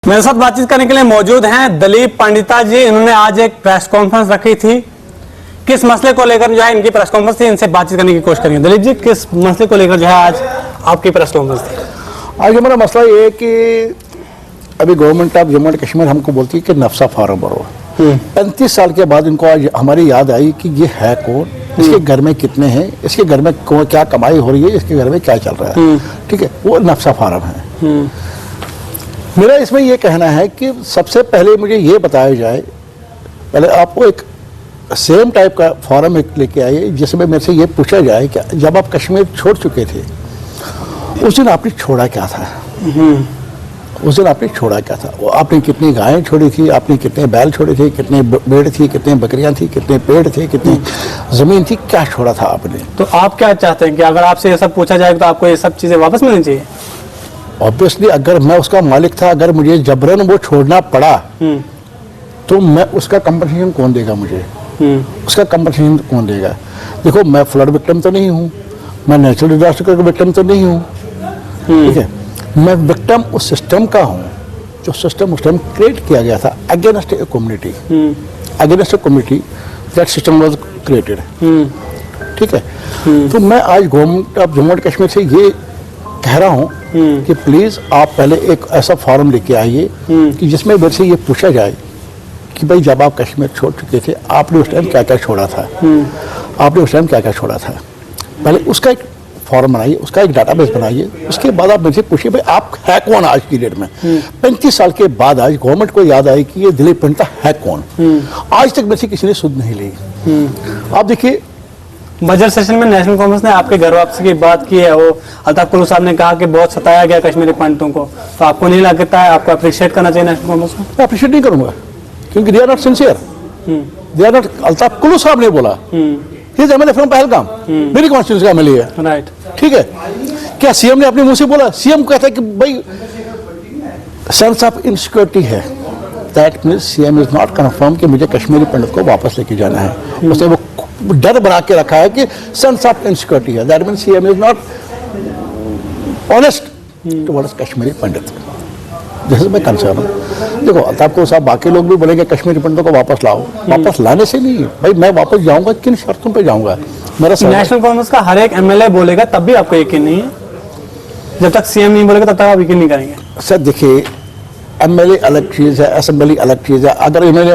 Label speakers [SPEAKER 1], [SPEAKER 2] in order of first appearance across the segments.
[SPEAKER 1] मेरे साथ बातचीत करने के लिए मौजूद हैं दिलीप पंडिता जी। इन्होंने आज एक प्रेस कॉन्फ्रेंस रखी थी। किस मसले को लेकर जो है इनकी प्रेस कॉन्फ्रेंस थी, इनसे बातचीत करने की कोशिश करेंगे। दिलीप जी, किस मसले को लेकर जो है आज आपकी प्रेस कॉन्फ्रेंस थी?
[SPEAKER 2] आज हमारा मसला ये है कि अभी government of Jammu and Kashmir हमको बोलती है कि नफसा फार्म भरो। 35 साल के बाद इनको आज हमारी याद आई कि ये है कौन, इसके घर में कितने हैं, इसके घर में क्या कमाई हो रही है, इसके घर में क्या चल रहा है। ठीक है, वो नफसा फार्म है। मेरा इसमें यह कहना है कि सबसे पहले मुझे ये बताया जाए, पहले आपको एक सेम टाइप का फॉर्म लेके आइए जिसमें मेरे से ये पूछा जाए कि जब आप कश्मीर छोड़ चुके थे उस दिन आपने छोड़ा क्या था। उस दिन आपने छोड़ा क्या था, वो आपने कितनी गायें छोड़ी थी, आपने कितने बैल छोड़े थे, कितने भेड़ थी, कितने बकरियां थी, कितने पेड़ थे, कितनी जमीन थी, क्या छोड़ा था आपने।
[SPEAKER 1] तो आप क्या चाहते हैं कि अगर आपसे ये सब पूछा जाए तो आपको ये सब चीजें वापस मिलनी चाहिए?
[SPEAKER 2] ऑब्वियसली अगर मैं उसका मालिक था, अगर मुझे जबरन वो छोड़ना पड़ा तो मैं उसका कंपनसेशन कौन देगा मुझे? उसका कंपनसेशन कौन देगा? देखो, मैं फ्लड विक्टिम तो नहीं हूँ, मैं नेचुरल डिजास्टर का विक्टिम तो नहीं हूँ। ठीक है, मैं विक्टिम उस सिस्टम का हूँ जो सिस्टम उस टाइम क्रिएट किया गया था against a community, against a community that system was created. ठीक है, तो मैं आज government of Jammu and Kashmir से ये कह रहा हूँ कि प्लीज आप पहले एक ऐसा फॉर्म लेके आइए कि जिसमें मेरे से ये पूछा जाए कि भाई जब आप कश्मीर छोड़ चुके थे आपने उस टाइम क्या क्या छोड़ा था, आपने उस टाइम क्या क्या छोड़ा था। पहले उसका एक फॉर्म बनाइए, उसका एक डाटाबेस बनाइए, उसके बाद आप मुझे पूछिए भाई आप है कौन आज की डेट में। 35 साल के बाद आज गवर्नमेंट को याद आई कि ये दिलीप पंडिता है कौन। आज तक मेरे से किसी ने सुध नहीं ली। आप देखिए,
[SPEAKER 1] बजट सेशन में नेशनल कांग्रेस ने आपके घर वापसी की बात की है। वो अल्ताफ कुल्लू साहब ने कहा कि बहुत सताया गया कश्मीरी पंडितों को, तो आपको नहीं लगता है आपको अप्रिशिएट करना चाहिए नेशनल कांग्रेस को?
[SPEAKER 2] मैं अप्रिशिएट नहीं करूंगा क्योंकि they are not sincere, they are not. Altaf Kullu साहब ने बोला he is MLA from Pahalgam, मेरी कॉन्स्टिट्यूएंसी का एमएलए है।
[SPEAKER 1] राइट,
[SPEAKER 2] ठीक है, क्या सीएम ने अपने मुंह से बोला? सीएम कहता है कि भाई सेंस ऑफ इनसिक्योरिटी है, that means CM is not confirm कि मुझे कश्मीरी पंडित को वापस लेके जाना है। उसने वो डर बना के रखा है कि सेंस ऑफ इनसिक्योरिटी है, that means CM is not honest towards Kashmiri Pandit. जैसे मैं कंसर्न हूँ। देखो, अल्ताफ को साहब बाकी लोग भी बोलेंगे कश्मीरी पंडितों को वापस लाओ, वापस लाने से नहीं भाई, मैं वापस जाऊंगा किन शर्तों पे जाऊंगा। मेरा
[SPEAKER 1] नेशनल कांग्रेस का हर एक एमएलए बोलेगा तब भी आपको यकीन नहीं है? जब तक सीएम नहीं बोलेगा तब तक आप यकीन नहीं करेंगे?
[SPEAKER 2] सर देखिए, एमएलए अलग चीज है, असेंबली अलग चीज है। अगर इन्होंने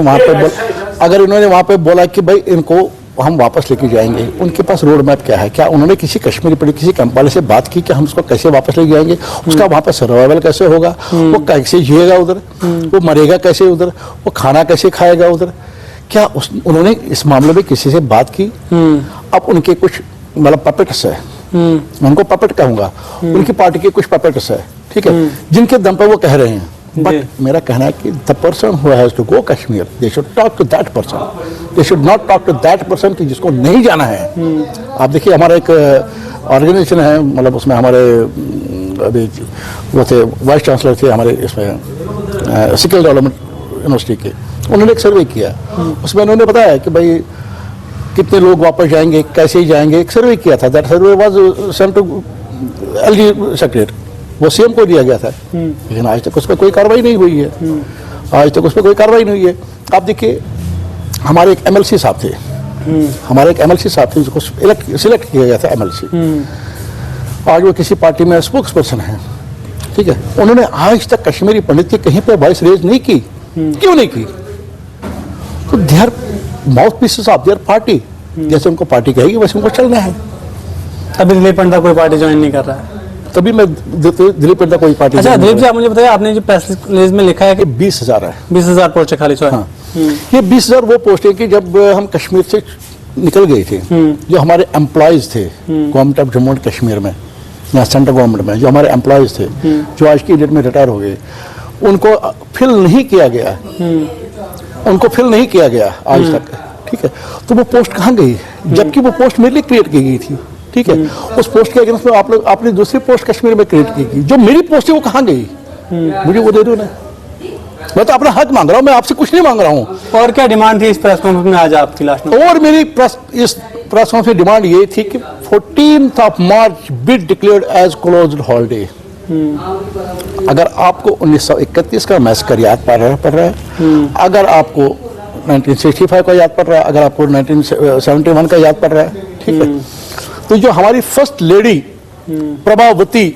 [SPEAKER 2] वहां पे बोला कि भाई इनको हम वापस लेके जाएंगे, उनके पास रोड मैप क्या है? क्या उन्होंने किसी कश्मीरी पंडित, किसी कैंप वाले से बात की कि हम उसको कैसे वापस ले जाएंगे, उसका वहां पर सर्वाइवल कैसे होगा, वो कैसे जिएगा उधर, वो मरेगा कैसे उधर, वो खाना कैसे खाएगा उधर? क्या उन्होंने इस मामले में किसी से बात की? अब उनके कुछ मतलब पपेट्स है, मैं उनको पपेट कहूंगा, उनकी पार्टी के कुछ पपेट्स है, ठीक है, जिनके दम पर वो कह रहे हैं। बट मेरा कहना है कि the person who has to go Kashmir, they should talk to that person, they should not talk to that person कि जिसको नहीं जाना है। आप देखिए, हमारा एक ऑर्गेनाइजेशन है, मतलब उसमें हमारे अभी वो थे वाइस चांसलर थे हमारे इसमें स्किल डेवलपमेंट यूनिवर्सिटी के, उन्होंने एक सर्वे किया। उसमें उन्होंने बताया कि भाई कितने लोग वापस जाएंगे, कैसे जाएंगे, एक सर्वे किया था। That survey was sent to LG secretary, वो सीएम को दिया गया था, लेकिन आज तक उस पर कोई कार्रवाई नहीं हुई है। आज तक उस पर कोई कार्रवाई नहीं हुई है। आप देखिए, हमारे एक एमएलसी साहब थे, हमारे एक एमएलसी साहब थे जिसको सिलेक्ट किया गया था एमएलसी, आज वो किसी पार्टी में स्पोक्स पर्सन है। ठीक है, उन्होंने आज तक कश्मीरी पंडित की कहीं पर वॉइस रेज नहीं की। क्यों नहीं की? तो they are mouth pieces of their party, जैसे उनको पार्टी कहेगी वैसे उनको चलना है।
[SPEAKER 1] अभी दिलीप पंडिता कोई पार्टी ज्वाइन नहीं कर रहा है, तभी
[SPEAKER 2] मैं दिलीप पंडिता कोई पार्टी।
[SPEAKER 1] अच्छा दिलीप जी, आप मुझे बताइए, आपने जो प्रेस रिलीज में लिखा है कि
[SPEAKER 2] 20,000 है,
[SPEAKER 1] 20,000 पोस्ट खाली।
[SPEAKER 2] हाँ, ये 20,000 वो पोस्ट है कि जब हम कश्मीर से निकल गए थे, जो हमारे एम्प्लॉयज थे government of Jammu and Kashmir में या सेंट्रल गवर्नमेंट में, जो हमारे एम्प्लॉयज थे जो आज की डेट में रिटायर हो गए, उनको फिल नहीं किया गया, उनको फिल नहीं किया गया आज तक। ठीक है, तो वो पोस्ट कहाँ गई? जबकि वो पोस्ट मेरे लिए क्रिएट की गई थी। ठीक है, उस पोस्ट के अगेंस्ट में आप लोग आपने दूसरी पोस्ट कश्मीर में क्रिएट की, जो मेरी पोस्ट है वो कहाँ गई? मुझे वो दे दो ना, मैं तो अपना हक मांग रहा हूँ, मैं आपसे कुछ नहीं मांग रहा हूँ।
[SPEAKER 1] और क्या डिमांड थी इस प्रेस कॉन्फ्रेंस में आज आपकी लास्ट में?
[SPEAKER 2] और मेरी इस प्रेस कॉन्फ्रेंस की डिमांड ये थी कि 14th of March be declared as closed holiday. अगर आपको 1931 का मैसेकर याद पड़ रहा है, अगर आपको 1965 का याद पड़ रहा है, अगर आपको 1971 का याद पड़ रहा है, ठीक है, तो जो हमारी फर्स्ट लेडी प्रभावती,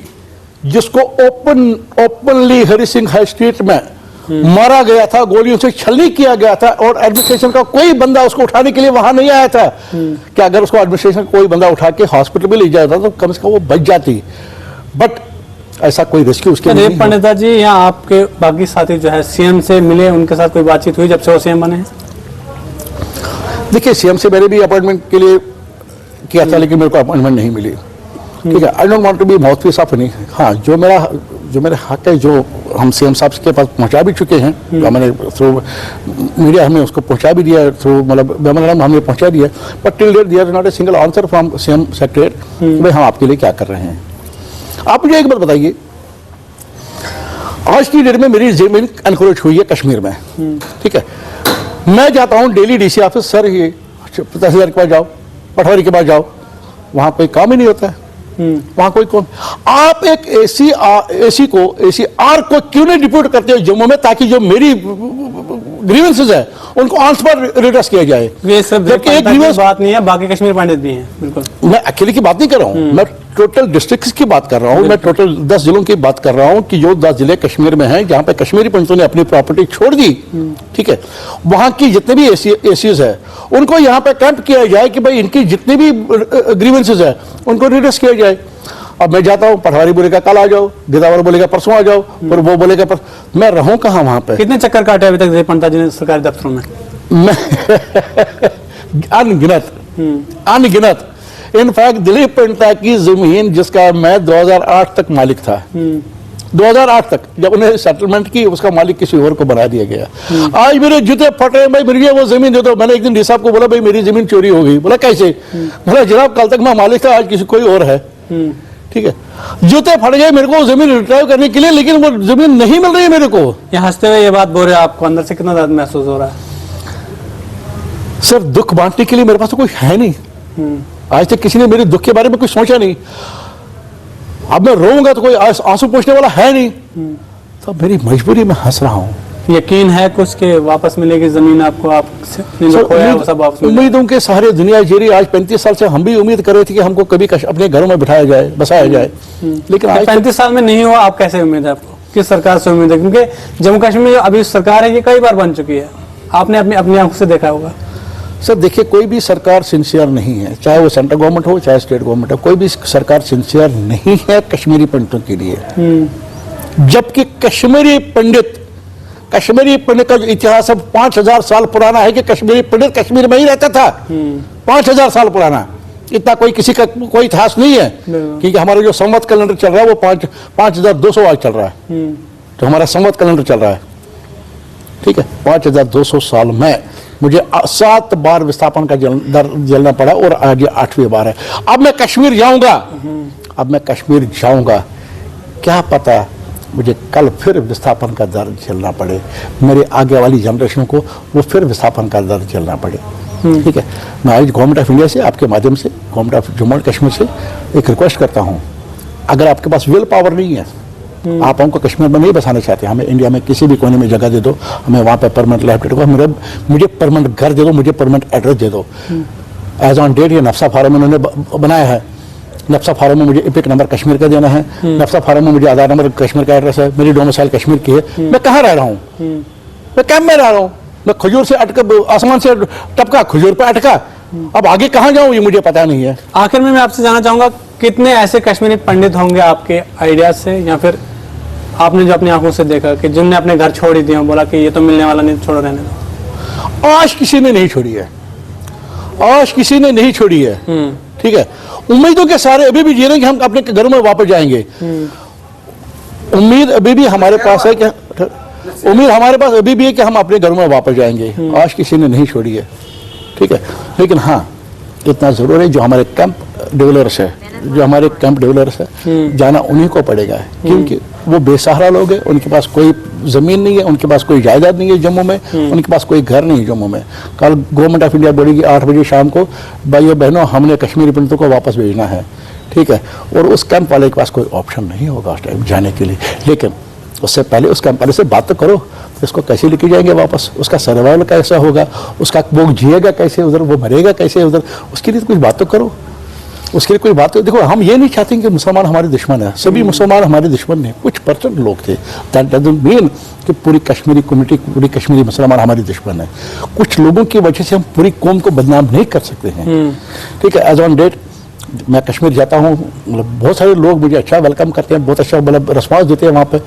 [SPEAKER 2] जिसको openly Hari Singh high street में मारा गया था, गोलियों से छलनी किया गया था, और एडमिनिस्ट्रेशन का कोई बंदा उसको उठाने के लिए वहां नहीं आया था कि अगर उसको एडमिनिस्ट्रेशन का कोई बंदा उठा के हॉस्पिटल में ले जाता तो कम से कम वो बच जाती, बट ऐसा कोई रेस्क्यू उसके
[SPEAKER 1] नहीं। पंडिता जी, यहाँ आपके बाकी साथी जो है सीएम से मिले, उनके साथ कोई बातचीत हुई जब से वो सीएम बने हैं?
[SPEAKER 2] देखिए, सीएम से मैंने भी अपॉइंटमेंट के लिए किया था, लेकिन मेरे को अपॉइंटमेंट नहीं मिली, ठीक है। I don't want to be mouthpiece of any. हाँ, जो मेरे हक है, जो हम सीएम साहब के पास पहुंचा भी चुके हैं, मैंने थ्रू मीडिया हमें उसको पहुंचा भी दिया, थ्रू मतलब मेमोरेंडम हमने पहुंचा दिया, but till date there is not a single answer from CM secretary भाई हम आपके लिए क्या कर रहे हैं। आप मुझे एक बात बताइए, आज की डेट में मेरी जमीन एनक्रोच हुई है कश्मीर में, ठीक है, मैं जाता हूँ डेली डीसी ऑफिस, सर ये तहसीलदार के पास जाओ, पटवारी के पास जाओ, वहां कोई काम ही नहीं होता है, वहां कोई कौन। आप एक एसी आर को क्यों नहीं डिप्यूट करते हो जम्मू में, ताकि जो मेरी ग्रीवेंसेस है उनको ऑन स्पॉट रिड्रेस किया जाए।
[SPEAKER 1] ये सब एक ग्रीवेंस बात नहीं है, बाकी कश्मीर पंडित भी हैं। बिल्कुल,
[SPEAKER 2] मैं अकेले की बात नहीं कर रहा हूं, मैं टोटल डिस्ट्रिक्ट्स की बात कर रहा हूं, मैं टोटल 10 जिलों की बात कर रहा हूं कि जो 10 जिले कश्मीर में हैं, जहां पे कश्मीरी पंडितों ने अपनी प्रॉपर्टी छोड़ दी, ठीक है, वहां की जितने भी एसीज है उनको यहाँ पे कैंप किया जाए कि भाई इनकी जितनी भी ग्रीवेंसेस है उनको रिड्रेस किया जाए। अब मैं जाता हूँ, पटवारी बोलेगा कल आ जाओ, गिदावर बोलेगा परसों आ जाओ, और वो बोलेगा मैं रहूं कहाँ वहां पे।
[SPEAKER 1] कितने चक्कर काटे अभी तक पंडिता जी ने सरकारी दफ्तरों में?
[SPEAKER 2] मैं अनगिनत। इनफैक्ट दिलीप पंडिता की जमीन, जिसका मैं 2008 तक मालिक था, 2008 तक, जब उन्हें सेटलमेंट की, उसका मालिक किसी और को बना दिया गया। आज मेरे जूते फटे, भाई मुझे वो जमीन दे दो। मैंने एक दिन डी साहब को बोला, भाई मेरी जमीन चोरी हो गई। बोला कैसे? बोला जनाब कल तक मैं मालिक था, आज किसी कोई और है, ठीक है। जूते फट गए मेरे को जमीन रिट्राइव करने के लिए, लेकिन वो जमीन नहीं मिल रही है मेरे को।
[SPEAKER 1] ये हंसते हुए ये बात बोल रहे हैं, आपको अंदर से कितना दर्द महसूस हो रहा है?
[SPEAKER 2] सर, दुख बांटने के लिए मेरे पास तो कोई है नहीं। आज तक किसी ने मेरे दुख के बारे में कुछ सोचा नहीं। अब मैं रोऊंगा तो कोई आंसू पोंछने वाला है नहीं, तो मेरी मजबूरी में हंस रहा हूँ।
[SPEAKER 1] यकीन है कुछ के वापस मिलेगी जमीन आपको?
[SPEAKER 2] उम्मीदों के सहारे दुनिया जी रही। आज 35 साल से हम भी उम्मीद कर रहे थे कि हमको कभी अपने घरों में बिठाया जाए, बसाया जाए, लेकिन आज
[SPEAKER 1] 35 साल में नहीं हुआ। आप कैसे उम्मीद है आपको? किस सरकार से उम्मीद है? क्योंकि जम्मू कश्मीर में जो अभी सरकार है ये कई बार बन चुकी है, आपने अपनी आंखों से देखा होगा।
[SPEAKER 2] सर देखिए, कोई भी सरकार सिंसियर नहीं है, चाहे वो सेंट्रल गवर्नमेंट हो चाहे स्टेट गवर्नमेंट हो, कोई भी सरकार सिंसियर नहीं है कश्मीरी पंडितों के लिए। जबकि कश्मीरी पंडित का जो इतिहास अब 5000 साल पुराना है कि कश्मीरी पंडित कश्मीर में ही रहता था। 5000 साल पुराना, इतना कोई किसी का कोई इतिहास नहीं है, क्योंकि हमारा जो संवत कैलेंडर चल रहा है वो 5200 आज चल रहा है, तो हमारा संवत कैलेंडर चल रहा है, ठीक है। 5200 साल में मुझे 7 बार विस्थापन का दर झेलना पड़ा, और आज 8वीं बार है। अब मैं कश्मीर जाऊंगा, क्या पता मुझे कल फिर विस्थापन का दर्द झेलना पड़े, मेरे आगे वाली जनरेशन को वो फिर विस्थापन का दर्द झेलना पड़े, ठीक है। मैं आज गवर्नमेंट ऑफ इंडिया से, आपके माध्यम से, government of Jammu and Kashmir से एक रिक्वेस्ट करता हूँ, अगर आपके पास विल पावर नहीं है, आप हमको कश्मीर में नहीं बसाना चाहते, हमें इंडिया में किसी भी कोने में जगह दे दो, हमें वहाँ पे परमानेंट लाइफ, मुझे परमानेंट घर दे दो, मुझे परमानेंट एड्रेस दे दो। एज ऑन डेट ये नफ्सा फार्म उन्होंने बनाया है, नफ्सा फार्म में मुझे इपिक नंबर कश्मीर का देना है, नफ्सा फार्म में मुझे आधार नंबर कश्मीर का एड्रेस है, मेरी डोमिसाइल कश्मीर की है। मैं कहाँ रह रहा हूँ? मैं कैंप में रह रहा हूँ। मैं खजूर से आसमान से टपका, खजूर पर अटका, अब आगे कहाँ जाऊँ ये मुझे पता नहीं है।
[SPEAKER 1] आखिर में मैं आपसे जानना चाहूंगा, कितने ऐसे कश्मीरी पंडित होंगे आपके आइडिया से, या फिर आपने जो अपनी आंखों से देखा, कि जिनने अपने घर छोड़ ही दिया, बोला कि ये तो मिलने वाला नहीं, छोड़ो रहने दो?
[SPEAKER 2] आज किसी ने नहीं छोड़ी है, आज किसी ने नहीं छोड़ी है, ठीक है। उम्मीदों के सारे अभी भी जी रहे हैं कि हम अपने घरों में वापस जाएंगे। उम्मीद अभी भी हमारे पास है कि हम अपने घरों में वापस जाएंगे। आज किसी ने नहीं छोड़ी है, ठीक है। लेकिन हाँ, इतना जरूर है, जो हमारे कैंप डेवलपर्स है, जाना उन्हीं को पड़ेगा, क्योंकि वो बेसहारा लोग हैं, उनके पास कोई जमीन नहीं है, उनके पास कोई जायदाद नहीं है जम्मू में, उनके पास कोई घर नहीं है जम्मू में। कल गवर्नमेंट ऑफ इंडिया बोलेगी 8 बजे शाम को, भाइयों बहनों हमने कश्मीरी पंडितों को वापस भेजना है, ठीक है, और उस कैंप वाले के पास कोई ऑप्शन नहीं होगा उस टाइम जाने के लिए। लेकिन उससे पहले उस कैंप वाले से बात तो करो, इसको कैसे लेके जाएंगे वापस, उसका सर्वाइवल कैसा होगा, उसका वो जिएगा कैसे उधर, वो मरेगा कैसे उधर, उसके लिए तो कुछ बात तो करो। उसके लिए कोई बात तो देखो, हम ये नहीं चाहते कि मुसलमान हमारे दुश्मन है, सभी मुसलमान हमारे दुश्मन नहीं, कुछ परसेंट लोग थे। दैट डजंट मीन कि पूरी कश्मीरी कम्युनिटी, पूरी कश्मीरी मुसलमान हमारी दुश्मन है। कुछ लोगों की वजह से हम पूरी कौम को बदनाम नहीं कर सकते हैं, ठीक है। एज ऑन डेट मैं कश्मीर जाता हूँ, मतलब बहुत सारे लोग मुझे अच्छा वेलकम करते हैं, बहुत अच्छा मतलब रिस्पॉन्स देते हैं वहाँ पे,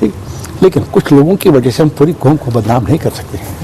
[SPEAKER 2] ठीक। लेकिन कुछ लोगों की वजह से हम पूरी कौम को बदनाम नहीं कर सकते हैं।